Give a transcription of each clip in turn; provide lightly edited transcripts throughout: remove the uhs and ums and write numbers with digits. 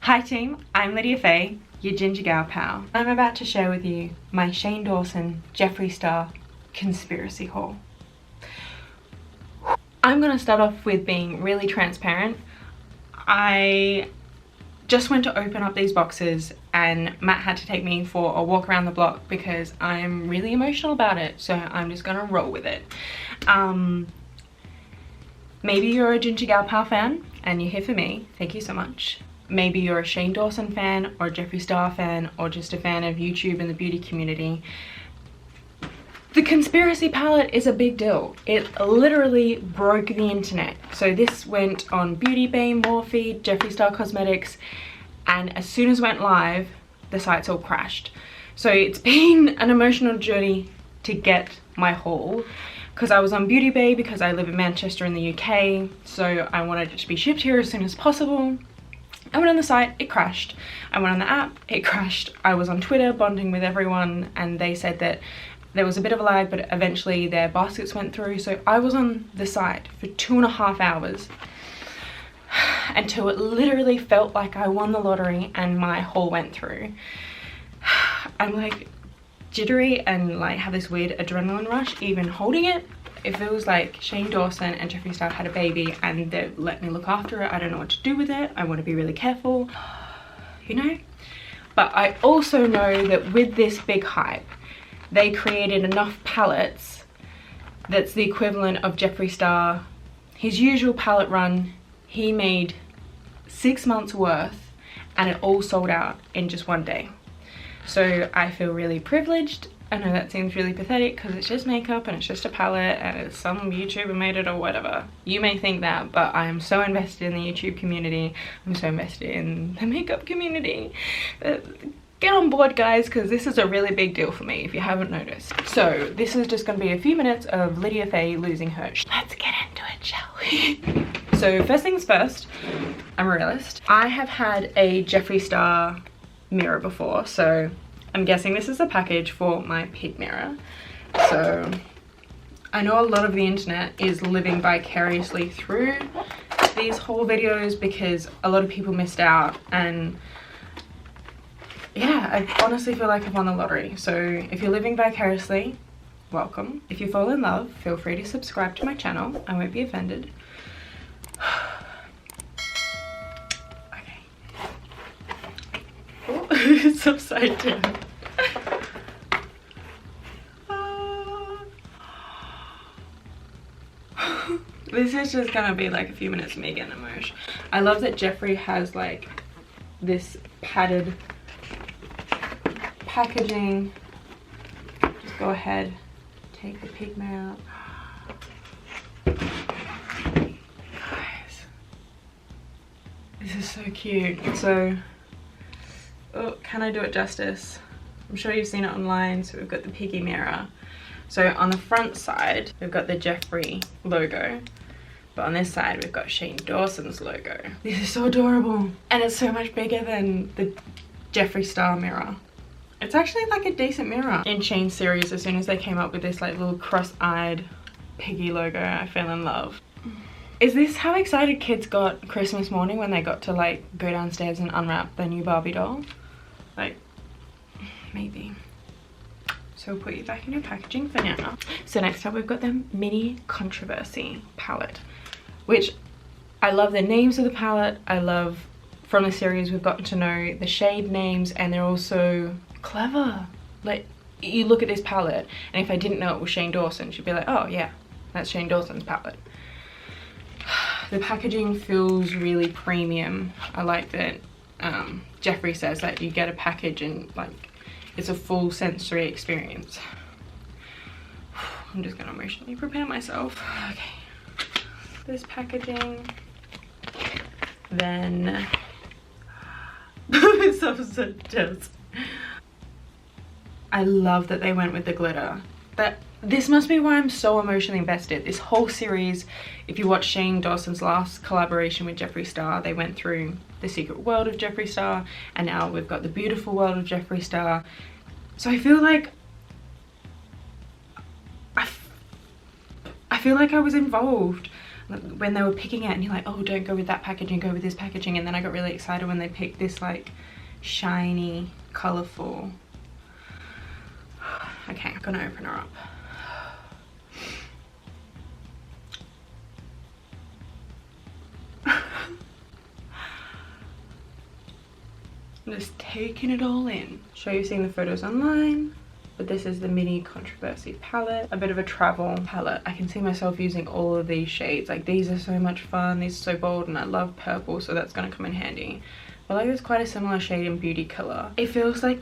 Hi team, I'm Lydia Faye, your Ginger Gal pal. I'm about to share with you my Shane Dawson Jeffree Star conspiracy haul. I'm gonna start off with being really transparent. I just went to open up these boxes and Matt had to take me for a walk around the block because I'm really emotional about it, so I'm just gonna roll with it. Maybe you're a Ginger Gal pal fan and you're here for me, thank you so much. Maybe you're a Shane Dawson fan or a Jeffree Star fan or just a fan of YouTube and the beauty community. The conspiracy palette is a big deal. It literally broke the internet. So this went on Beauty Bay, Morphe, Jeffree Star Cosmetics, and as soon as it went live, the sites all crashed. So it's been an emotional journey to get my haul, because I was on Beauty Bay because I live in Manchester in the UK, so I wanted it to be shipped here as soon as possible. I went on the site, it crashed. I went on the app, it crashed. I was on Twitter bonding with everyone and they said that there was a bit of a lag, but eventually their baskets went through. So I was on the site for 2.5 hours until it literally felt like I won the lottery and my haul went through. I'm like jittery and like have this weird adrenaline rush even holding it. It feels like Shane Dawson and Jeffree Star had a baby and they let me look after it. I don't know what to do with it. I want to be really careful, you know? But I also know that with this big hype, they created enough palettes that's the equivalent of Jeffree Star. His usual palette run, he made 6 months worth and it all sold out in just one day. So I feel really privileged. I know that seems really pathetic because it's just makeup and it's just a palette and it's some YouTuber made it or whatever. You may think that, but I am so invested in the YouTube community. I'm so invested in the makeup community. Get on board guys, because this is a really big deal for me if you haven't noticed. So this is just going to be a few minutes of Lydia Faye losing her Let's get into it, shall we? So first things first, I'm a realist. I have had a Jeffree Star mirror before, so I'm guessing this is a package for my pig mirror. So I know a lot of the internet is living vicariously through these haul videos because a lot of people missed out, and yeah, I honestly feel like I've won the lottery. So if you're living vicariously, welcome. If you fall in love, feel free to subscribe to my channel. I won't be offended. Okay. Oh, it's upside down. This is just gonna be like a few minutes of me getting emotional. I love that Jeffree has like this padded packaging. Just go ahead, take the pig mirror out. Guys, this is so cute. So, oh, can I do it justice? I'm sure you've seen it online. So we've got the piggy mirror. So on the front side, we've got the Jeffree logo. But on this side, we've got Shane Dawson's logo. This is so adorable. And it's so much bigger than the Jeffree Star mirror. It's actually like a decent mirror. In Shane's series, as soon as they came up with this like little cross-eyed piggy logo, I fell in love. Is this how excited kids got Christmas morning when they got to like go downstairs and unwrap their new Barbie doll? Like, maybe. So we'll put you back in your packaging for now. So next up we've got the Mini Controversy palette, which I love the names of the palette. I love from the series we've gotten to know the shade names, and they're also clever. Like, you look at this palette and if I didn't know it was Shane Dawson, you'd be like, oh yeah, that's Shane Dawson's palette. The packaging feels really premium. I like that Jeffree says that you get a package and like it's a full sensory experience. I'm just gonna emotionally prepare myself. Okay, this packaging, then it's so jealous. I love that they went with the glitter. This must be why I'm so emotionally invested. This whole series, if you watch Shane Dawson's last collaboration with Jeffree Star, they went through the secret world of Jeffree Star, and now we've got the beautiful world of Jeffree Star. So I feel like I feel like I was involved. when they were picking it and you're like, oh, don't go with that packaging, go with this packaging. And then I got really excited when they picked this like shiny, colourful. Okay, I'm gonna open her up. I'm just taking it all in. Sure, you've seen the photos online, but this is the Mini Controversy palette. A bit of a travel palette. I can see myself using all of these shades. Like, these are so much fun. These are so bold, and I love purple, so that's gonna come in handy. But like, it's quite a similar shade in Beauty Killer. It feels like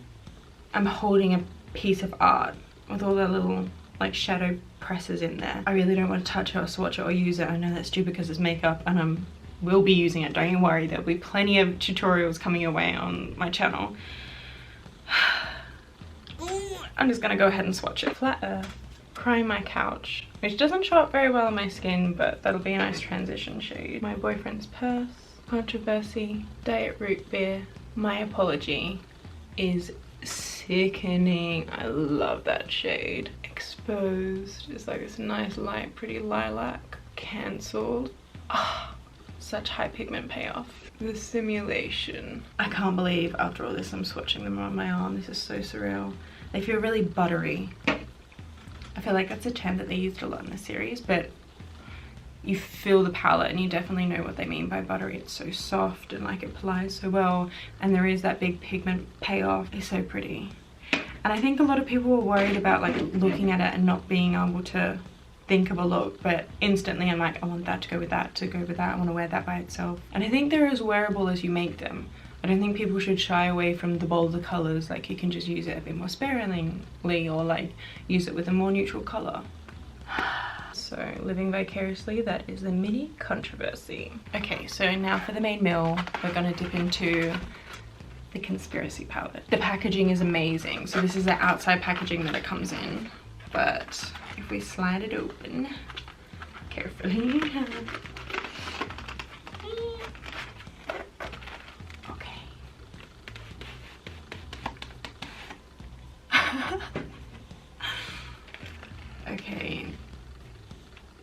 I'm holding a piece of art with all the little like shadow presses in there. I really don't want to touch it or swatch it or use it. I know that's stupid because it's makeup, and will be using it, don't you worry. There'll be plenty of tutorials coming your way on my channel. I'm just gonna go ahead and swatch it. Flat Earth, Cry My Couch, which doesn't show up very well on my skin, but that'll be a nice transition shade. My Boyfriend's Purse, Controversy, Diet Root Beer, My Apology is sickening. I love that shade. Exposed is like this nice light pretty lilac. Cancelled, ah, such high pigment payoff. The Simulation, I can't believe after all this I'm swatching them on my arm. This is so surreal. They feel really buttery. I feel like that's a term that they used a lot in the series, but you feel the palette and you definitely know what they mean by buttery. It's so soft and like it applies so well, and there is that big pigment payoff. It's so pretty. And I think a lot of people were worried about like looking at it and not being able to think of a look, but instantly I'm like, I want that to go with that, to go with that, I want to wear that by itself. And I think they're as wearable as you make them. I don't think people should shy away from the bolder colors. Like, you can just use it a bit more sparingly, or like use it with a more neutral color. So Living Vicariously, that is the Mini Controversy. Okay, so now for the main meal, we're gonna dip into the Conspiracy palette. The packaging is amazing. So this is the outside packaging that it comes in, but if we slide it open carefully. Okay. Okay.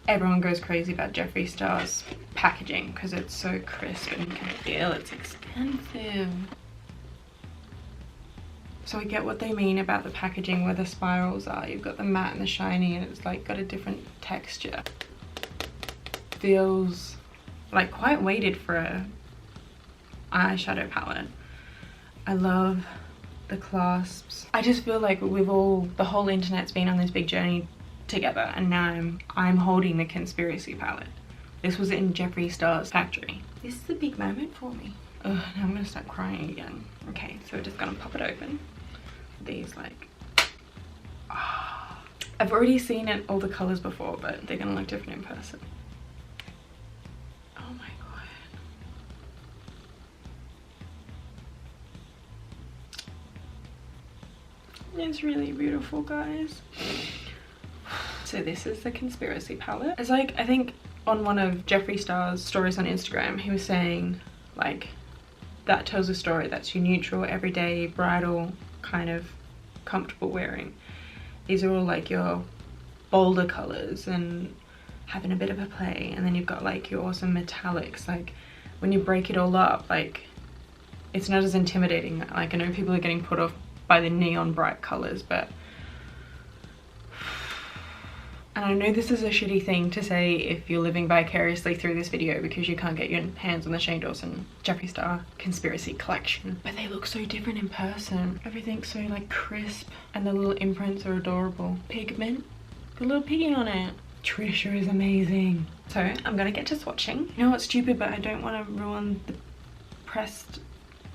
Everyone goes crazy about Jeffree Star's packaging because it's so crisp and you can feel it's expensive. So I get what they mean about the packaging where the spirals are. You've got the matte and the shiny, and it's like got a different texture. Feels like quite weighted for a eyeshadow palette. I love the clasps. I just feel like the whole internet's been on this big journey together, and now I'm holding the Conspiracy palette. This was in Jeffree Star's factory. This is a big moment for me. Ugh, now I'm gonna start crying again. Okay, so we're just gonna pop it open. These like, oh, I've already seen it all the colors before, but they're gonna look different in person. Oh my god. It's really beautiful, guys. So this is the Conspiracy palette. It's like, I think on one of Jeffree Star's stories on Instagram, he was saying like, that tells a story. That's your neutral, everyday, bridal, kind of comfortable wearing. These are all like your bolder colors and having a bit of a play. And then you've got like your awesome metallics. Like, when you break it all up, like, it's not as intimidating. Like, I know people are getting put off by the neon bright colors, but, and I know this is a shitty thing to say if you're living vicariously through this video because you can't get your hands on the Shane Dawson Jeffree Star Conspiracy collection, but they look so different in person. Everything's so like crisp, and the little imprints are adorable. Pigment, the little piggy on it. Trisha is amazing. So I'm gonna get to swatching. You know what's stupid, but I don't want to ruin the pressed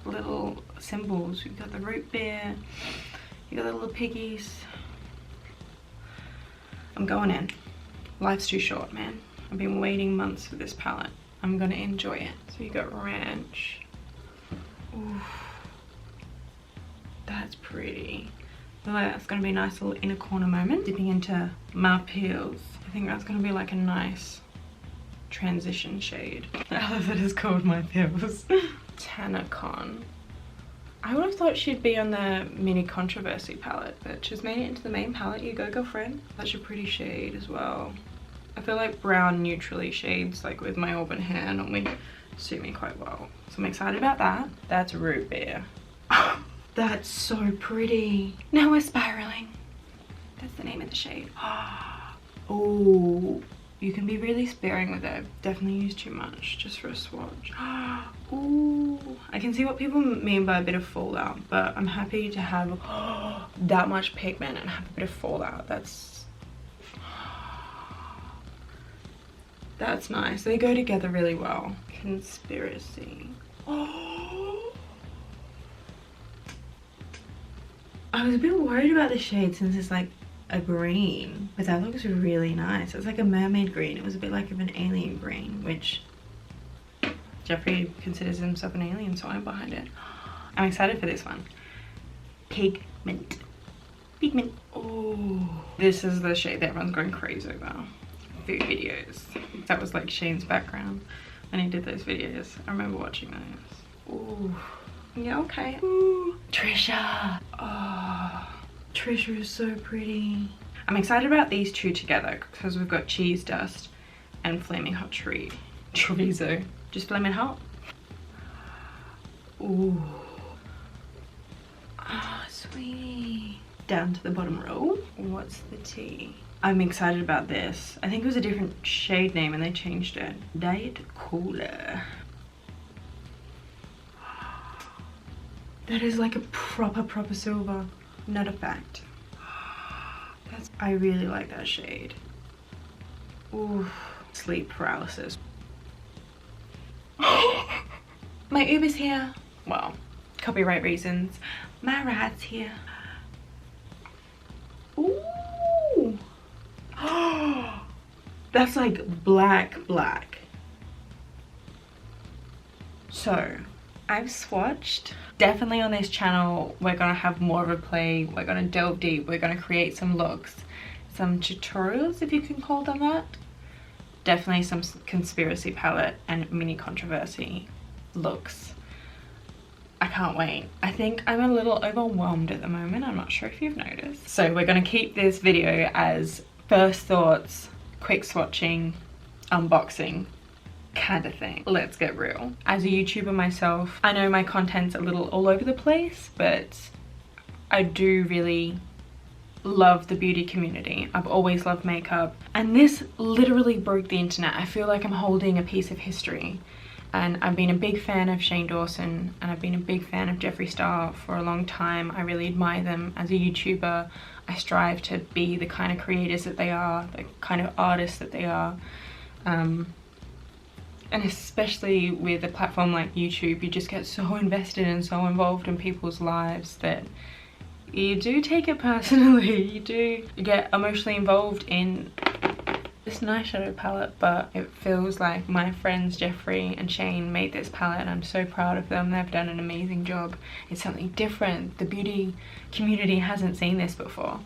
little symbols. We've got the root beer, you got the little piggies. I'm going in. Life's too short, man. I've been waiting months for this palette. I'm gonna enjoy it. So you got Ranch. Oof. That's pretty. I feel like that's gonna be a nice little inner corner moment. Dipping into My Peels. I think that's gonna be like a nice transition shade. I love that it's called My Peels. Tanacon. I would have thought she'd be on the Mini Controversy palette, but she's made it into the main palette. You go, girlfriend. Such a pretty shade as well. I feel like brown neutrally shades, like with my auburn hair, normally suit me quite well. So I'm excited about that. That's root beer. That's so pretty. Now we're spiraling. That's the name of the shade. Oh, you can be really sparing with it. Definitely use too much just for a swatch. Ooh, I can see what people mean by a bit of fallout, but I'm happy to have that much pigment and have a bit of fallout. That's nice. They go together really well. Conspiracy. Oh, I was a bit worried about the shade since it's like a green, but that looks really nice. It's like a mermaid green. It was a bit like of an alien green, which Jeffree considers himself an alien, so I'm behind it. I'm excited for this one. Pigment. Pigment. Oh, this is the shade that everyone's going crazy over. Food videos. That was like Shane's background when he did those videos. I remember watching those. Ooh. Yeah, okay. Ooh. Trisha. Oh, Trisha is so pretty. I'm excited about these two together because we've got Cheese Dust and Flaming Hot Chorizo. Just Flaming Hot. Ooh. Ah, sweet. Down to the bottom row. What's the tea? I'm excited about this. I think it was a different shade name and they changed it. Diet Cooler. That is like a proper silver. Not a fact. I really like that shade. Ooh, sleep paralysis. My Uber's here. Well, copyright reasons. My ride's here. Ooh. That's like black. So I've swatched. Definitely on this channel we're gonna have more of a play. We're gonna delve deep. We're gonna create some looks, some tutorials if you can call them that. Definitely some conspiracy palette and mini controversy looks. I can't wait. I think I'm a little overwhelmed at the moment. I'm not sure if you've noticed. So we're gonna keep this video as first thoughts, quick swatching, unboxing kind of thing. Let's get real. As a YouTuber myself, I know my content's a little all over the place, but I do really love the beauty community. I've always loved makeup, and this literally broke the internet. I feel like I'm holding a piece of history, and I've been a big fan of Shane Dawson and I've been a big fan of Jeffree Star for a long time. I really admire them as a YouTuber. I strive to be the kind of creators that they are, the kind of artists that they are. And especially with a platform like YouTube, you just get so invested and so involved in people's lives that you do take it personally. You do get emotionally involved in this nice shadow palette, but it feels like my friends Jeffree and Shane made this palette and I'm so proud of them. They've done an amazing job. It's something different. The beauty community hasn't seen this before.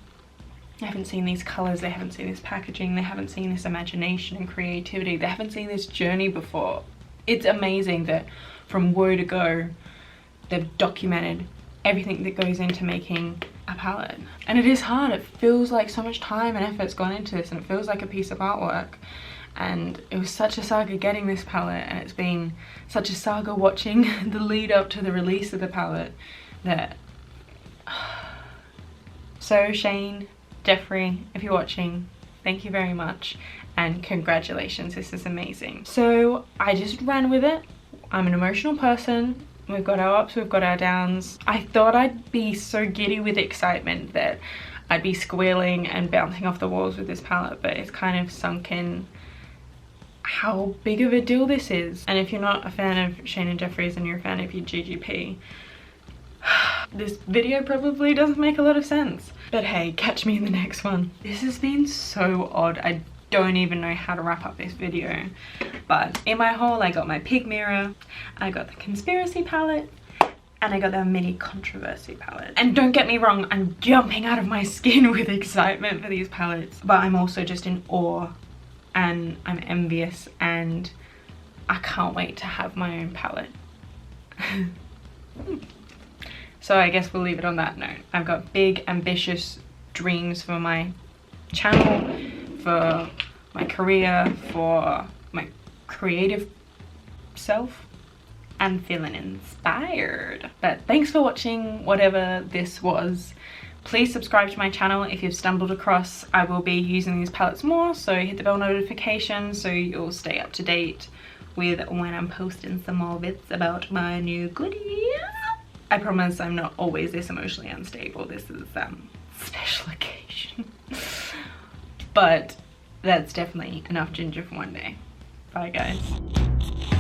They haven't seen these colors, they haven't seen this packaging, they haven't seen this imagination and creativity, they haven't seen this journey before. It's amazing that from word to go, they've documented everything that goes into making a palette. And it is hard. It feels like so much time and effort's gone into this, and it feels like a piece of artwork. And it was such a saga getting this palette, and it's been such a saga watching the lead up to the release of the palette that... So Shane, Jeffree, if you're watching, thank you very much and congratulations, this is amazing. So I just ran with it. I'm an emotional person. We've got our ups, we've got our downs. I thought I'd be so giddy with excitement that I'd be squealing and bouncing off the walls with this palette, but it's kind of sunk in how big of a deal this is. And if you're not a fan of Shane and Jeffree's and you're a fan of your GGP, this video probably doesn't make a lot of sense. But hey, catch me in the next one. This has been so odd. I don't even know how to wrap up this video. But in my haul, I got my pig mirror, I got the conspiracy palette, and I got the mini controversy palette. And don't get me wrong, I'm jumping out of my skin with excitement for these palettes. But I'm also just in awe and I'm envious and I can't wait to have my own palette. So I guess we'll leave it on that note. I've got big ambitious dreams for my channel, for my career, for my creative self, and feeling inspired. But thanks for watching whatever this was. Please subscribe to my channel if you've stumbled across. I will be using these palettes more, so hit the bell notification so you'll stay up to date with when I'm posting some more bits about my new goodies. I promise I'm not always this emotionally unstable. This is special occasion. But that's definitely enough ginger for one day. Bye guys.